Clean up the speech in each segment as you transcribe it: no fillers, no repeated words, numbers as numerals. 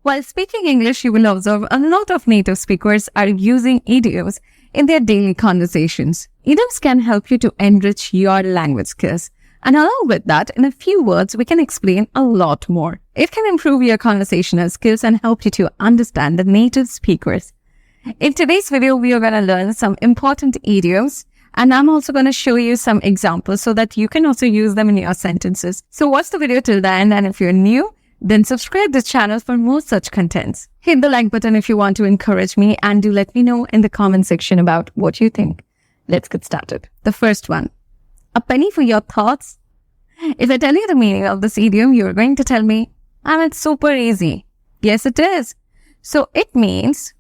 While speaking English, you will observe a lot of native speakers are using idioms in their daily conversations. Idioms can help you to enrich your language skills. And along with that, in a few words, we can explain a lot more. It can improve your conversational skills and help you to understand the native speakers. In today's video, we are going to learn some important idioms, and I'm also going to show you some examples so that you can also use them in your sentences. So watch the video till the end, and if you're new, then subscribe this channel for more such contents. Hit the like button if you want to encourage me, and do let me know in the comment section about what you think. Let's get started. The first one. A penny for your thoughts. If I tell you the meaning of this idiom, you're going to tell me, it's super easy. Yes, it is. So it means,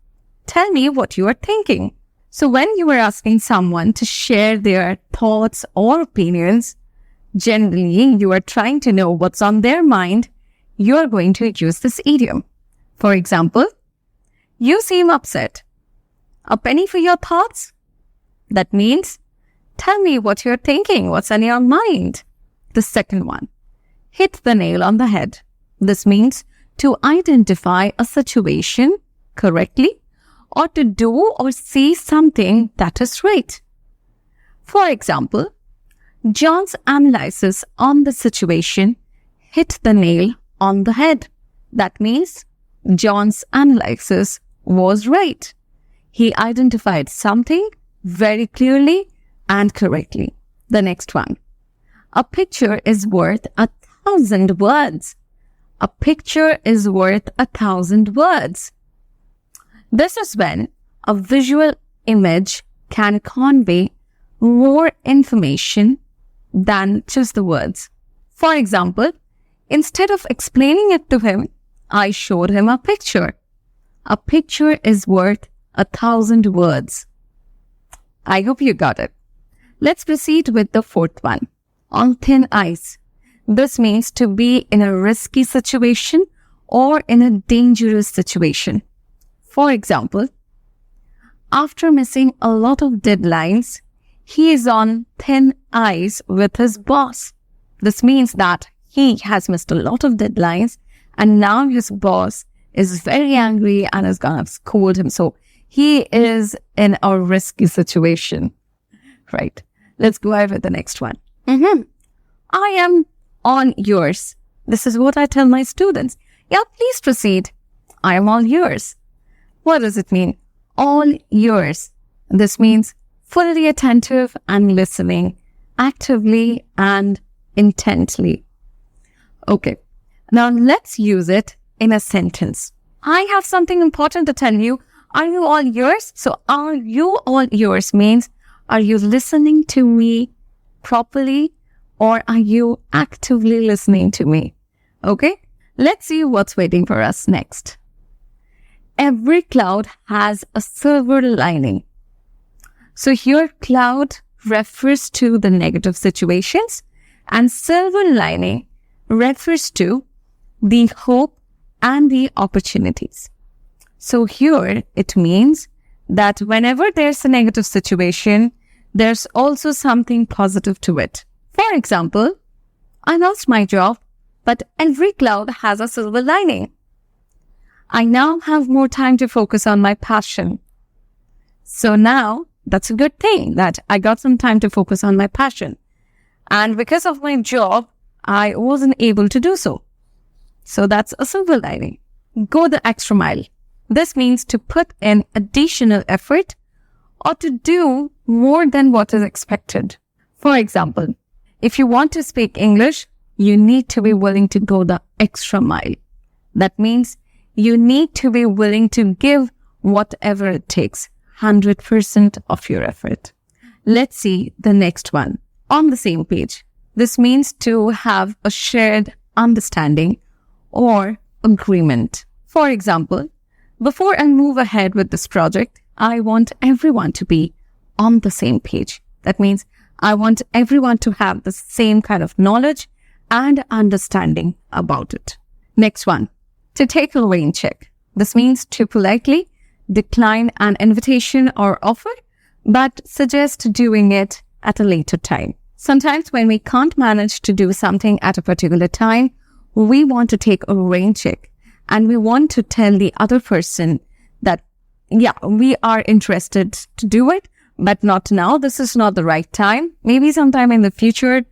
tell me what you are thinking. So when you are asking someone to share their thoughts or opinions, generally you are trying to know what's on their mind, you are going to use this idiom. For example, you seem upset. A penny for your thoughts? That means, tell me what you're thinking, what's on your mind. The second one, hit the nail on the head. This means to identify a situation correctly or to do or say something that is right. For example, John's analysis on the situation hit the nail on the head. That means John's analysis was right. He identified something very clearly and correctly. The next one. A picture is worth 1,000 words. A picture is worth 1,000 words. This is when a visual image can convey more information than just the words. For example, instead of explaining it to him, I showed him a picture. A picture is worth 1,000 words. I hope you got it. Let's proceed with the fourth one. On thin ice. This means to be in a risky situation or in a dangerous situation. For example, after missing a lot of deadlines, he is on thin ice with his boss. This means that he has missed a lot of deadlines and now his boss is very angry and is going to scold him. So he is in a risky situation. Right. Let's go ahead with the next one. I am on yours. This is what I tell my students. Yeah, please proceed. I am all yours. What does it mean? All yours. This means fully attentive and listening, actively and intently. Okay, now let's use it in a sentence. I have something important to tell you. Are you all yours? So are you all yours means, are you listening to me properly or are you actively listening to me? Okay, let's see what's waiting for us next. Every cloud has a silver lining. So here cloud refers to the negative situations and silver lining refers to the hope and the opportunities. So here it means that whenever there's a negative situation, there's also something positive to it. For example, I lost my job, but every cloud has a silver lining. I now have more time to focus on my passion. So now that's a good thing that I got some time to focus on my passion. And because of my job, I wasn't able to do so. So that's a silver lining. Go the extra mile. This means to put in additional effort or to do more than what is expected. For example, if you want to speak English, you need to be willing to go the extra mile. That means you need to be willing to give whatever it takes, 100% of your effort. Let's see the next one. On the same page. This means to have a shared understanding or agreement. For example, before I move ahead with this project, I want everyone to be on the same page. That means I want everyone to have the same kind of knowledge and understanding about it. Next one, to take a rain check. This means to politely decline an invitation or offer, but suggest doing it at a later time. Sometimes when we can't manage to do something at a particular time, we want to take a rain check. and we want to tell the other person that, yeah, we are interested to do it, but not now. This is not the right time. Maybe sometime in the future,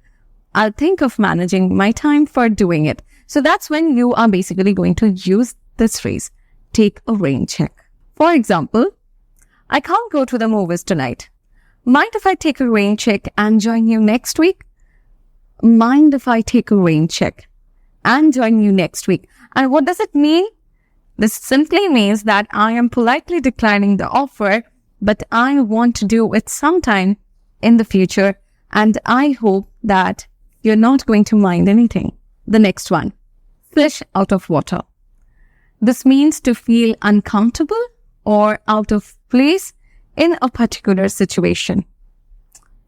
I'll think of managing my time for doing it. So that's when you are basically going to use this phrase, take a rain check. For example, I can't go to the movies tonight. Mind if I take a rain check and join you next week? Mind if I take a rain check and join you next week? And what does it mean? This simply means that I am politely declining the offer, but I want to do it sometime in the future, and I hope that you're not going to mind anything. The next one, fish out of water. This means to feel uncomfortable or out of place in a particular situation.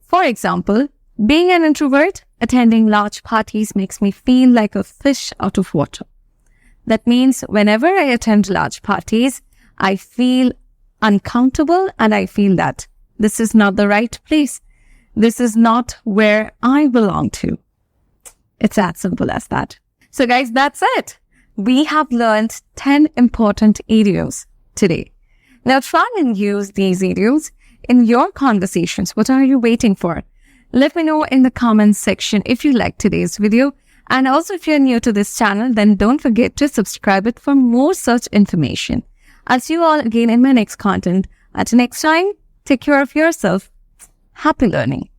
For example, being an introvert, attending large parties makes me feel like a fish out of water. That means whenever I attend large parties, I feel uncomfortable and I feel that this is not the right place. This is not where I belong to. It's as simple as that. So guys, that's it. We have learned 10 important idioms today. Now try and use these idioms in your conversations. What are you waiting for? Let me know in the comments section if you liked today's video. And also if you're new to this channel, then don't forget to subscribe it for more such information. I'll see you all again in my next content. Until next time, take care of yourself. Happy learning.